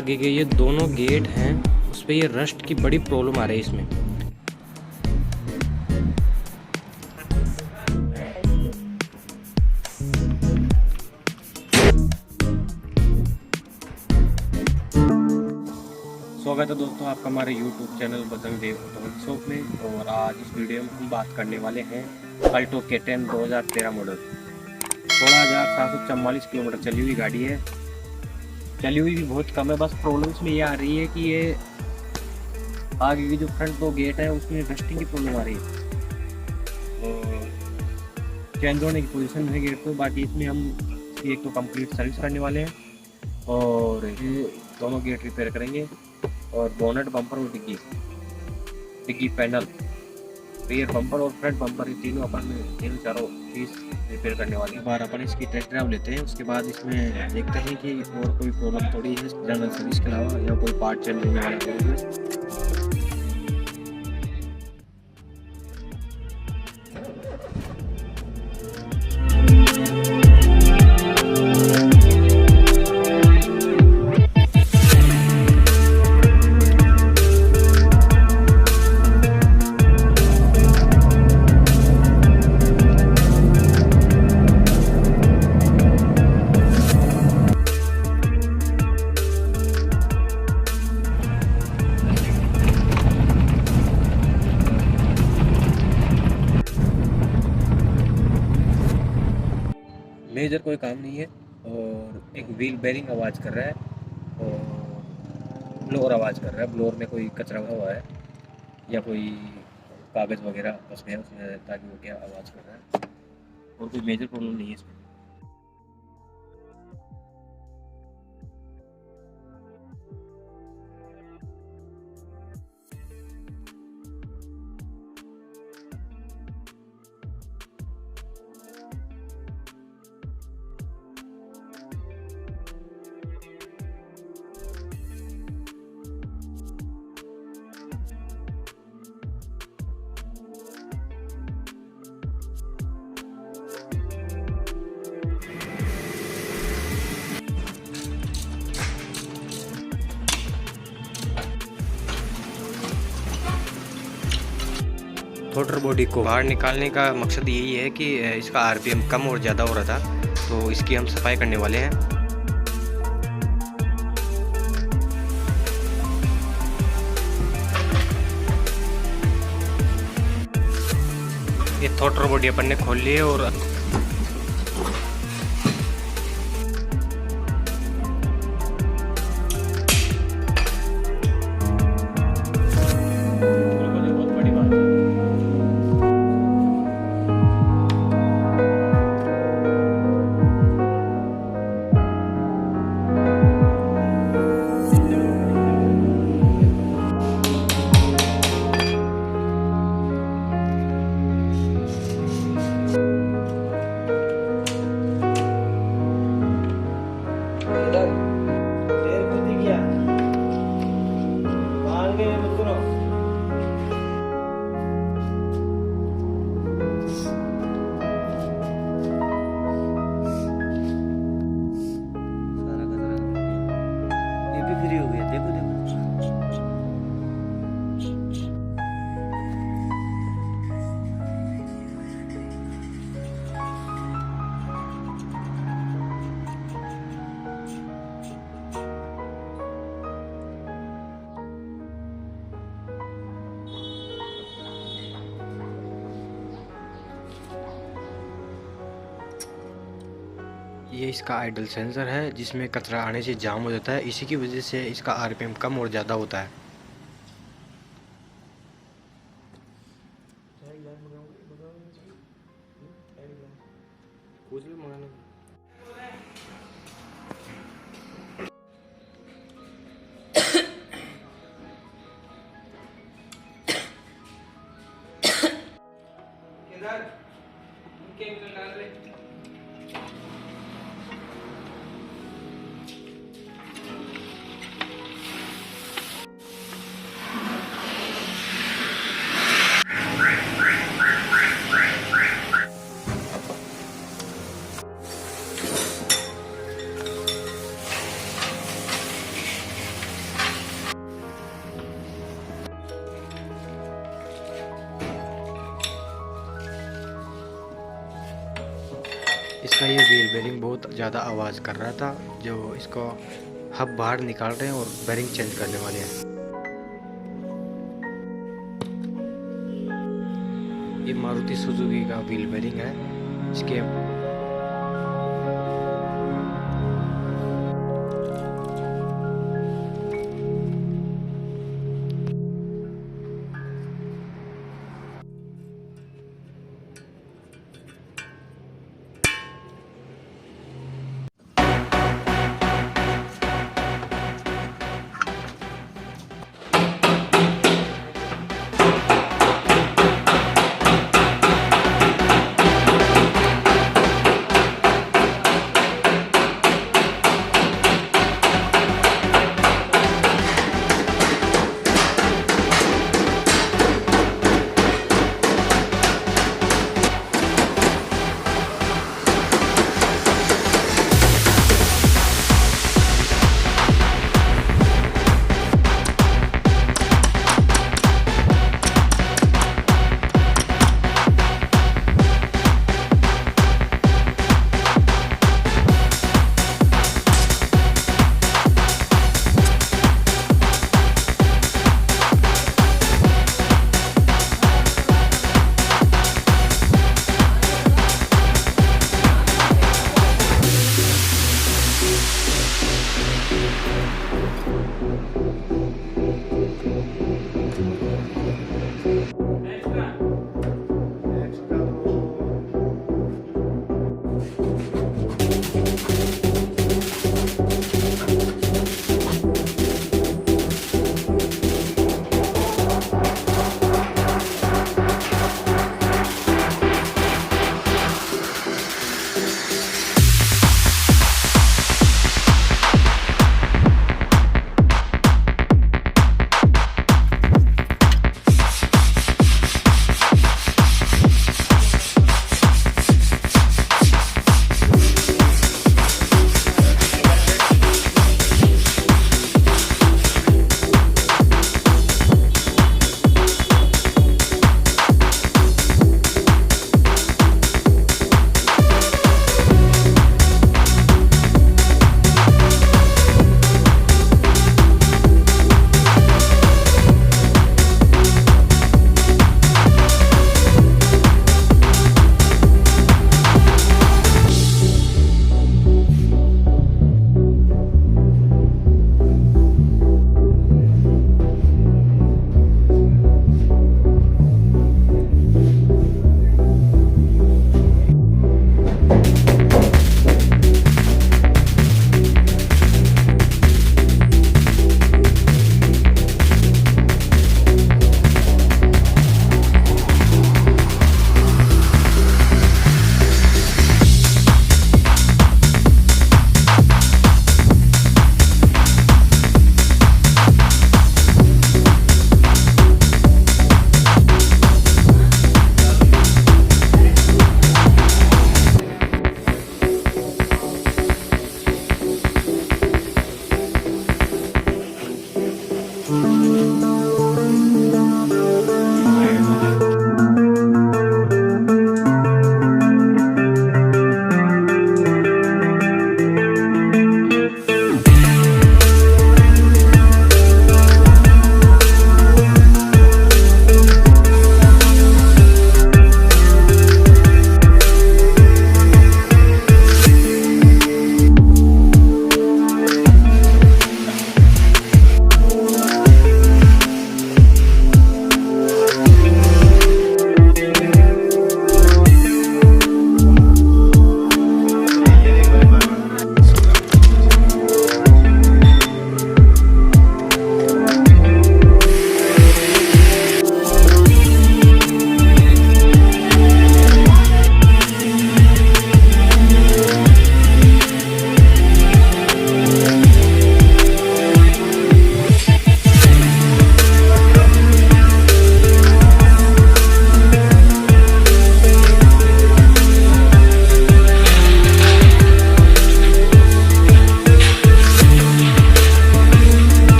आगे के ये दोनों गेट हैं उस पर ये रस्ट की बड़ी प्रॉब्लम आ रही है इसमें। स्वागत है दोस्तों आपका हमारे YouTube चैनल बदल देव शॉप में। और आज इस वीडियो में हम बात करने वाले हैं अल्टो K10 2013 मॉडल। 16,744 किलोमीटर चली हुई गाड़ी है। चली हुई भी बहुत कम है, बस प्रॉब्लम इसमें ये आ रही है कि ये आगे की जो फ्रंट दो गेट है उसमें रस्टिंग की प्रॉब्लम आ रही है और चेंज होने की पोजीशन है गेट। तो बाकी इसमें हम एक तो कंप्लीट सर्विस करने वाले हैं और ये दोनों गेट रिपेयर करेंगे और बोनट बम्पर और डिग्गी पैनल, रियर बम्पर और फ्रंट बम्पर, ये तीनों अपन चारों चीज़ रिपेयर करने वाले हैं। बार अपन इसकी टेस्ट ड्राइव लेते हैं, उसके बाद इसमें देखते हैं कि और कोई प्रॉब्लम थोड़ी है जनरल सर्विस के अलावा या कोई पार्ट चेंज होने वाला है। मेजर कोई काम नहीं है और एक व्हील बेरिंग आवाज़ कर रहा है और ब्लोअर आवाज़ कर रहा है। ब्लोअर में कोई कचरा हुआ है या कोई कागज़ वगैरह फंस गया उसमें, ताकि वो क्या आवाज़ कर रहा है। और कोई मेजर प्रॉब्लम नहीं है इसमें। थ्रोटल बॉडी को बाहर निकालने का मकसद यही है कि इसका आरपीएम कम और ज़्यादा हो रहा था, तो इसकी हम सफाई करने वाले हैं। ये थ्रोटल बॉडी अपन ने खोल ली है और फ्री हो गया। देखो देखो ये इसका आइडल सेंसर है जिसमें कचरा आने से जाम हो जाता है, इसी की वजह से इसका आरपीएम कम और ज़्यादा होता है। इसका ये व्हील बेरिंग बहुत ज़्यादा आवाज़ कर रहा था, जो इसको हब बाहर निकाल रहे हैं और बेरिंग चेंज करने वाले हैं। ये मारुति सुजुकी का व्हील बेरिंग है। इसके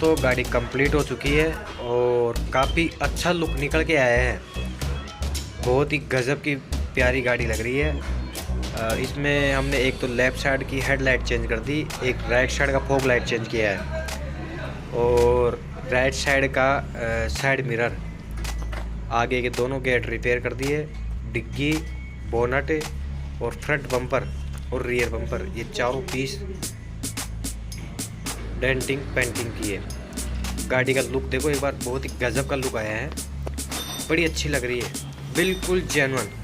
दोस्तों गाड़ी कंप्लीट हो चुकी है और काफ़ी अच्छा लुक निकल के आया है। बहुत ही गजब की प्यारी गाड़ी लग रही है। इसमें हमने एक तो लेफ़्ट साइड की हेडलाइट चेंज कर दी, एक राइट साइड का फॉग लाइट चेंज किया है और राइट साइड का साइड मिरर, आगे के दोनों गेट रिपेयर कर दिए, डिग्गी, बोनट और फ्रंट बम्पर और रियर बम्पर, ये चारों पीस डेंटिंग पेंटिंग की है। गाड़ी का लुक देखो एक बार, बहुत ही गजब का लुक आया है, बड़ी अच्छी लग रही है, बिल्कुल जेन्युइन।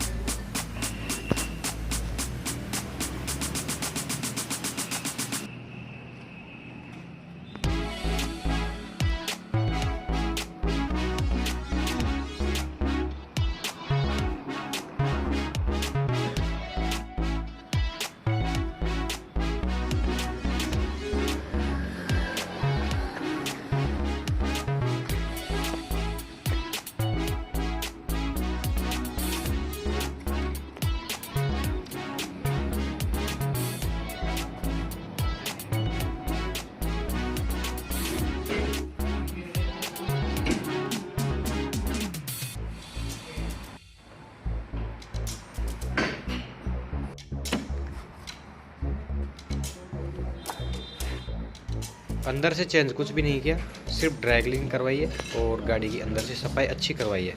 अंदर से चेंज कुछ भी नहीं किया, सिर्फ ड्राई क्लीन करवाई है और गाड़ी की अंदर से सफाई अच्छी करवाई है।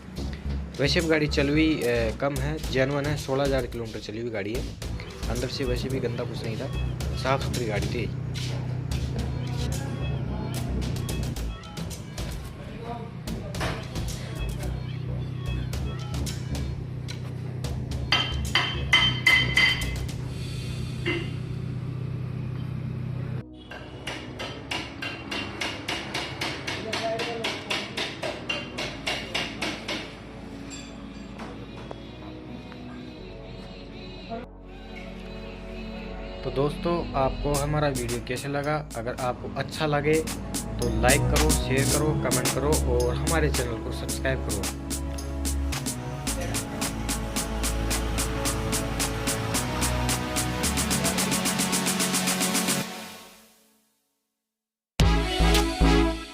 वैसे भी गाड़ी चली हुई कम है, जेन्युइन है, 16,000 किलोमीटर चली हुई गाड़ी है। अंदर से वैसे भी गंदा कुछ नहीं था, साफ़ सुथरी गाड़ी थी। तो दोस्तों आपको हमारा वीडियो कैसे लगा? अगर आपको अच्छा लगे तो लाइक करो, शेयर करो, कमेंट करो और हमारे चैनल को सब्सक्राइब करो।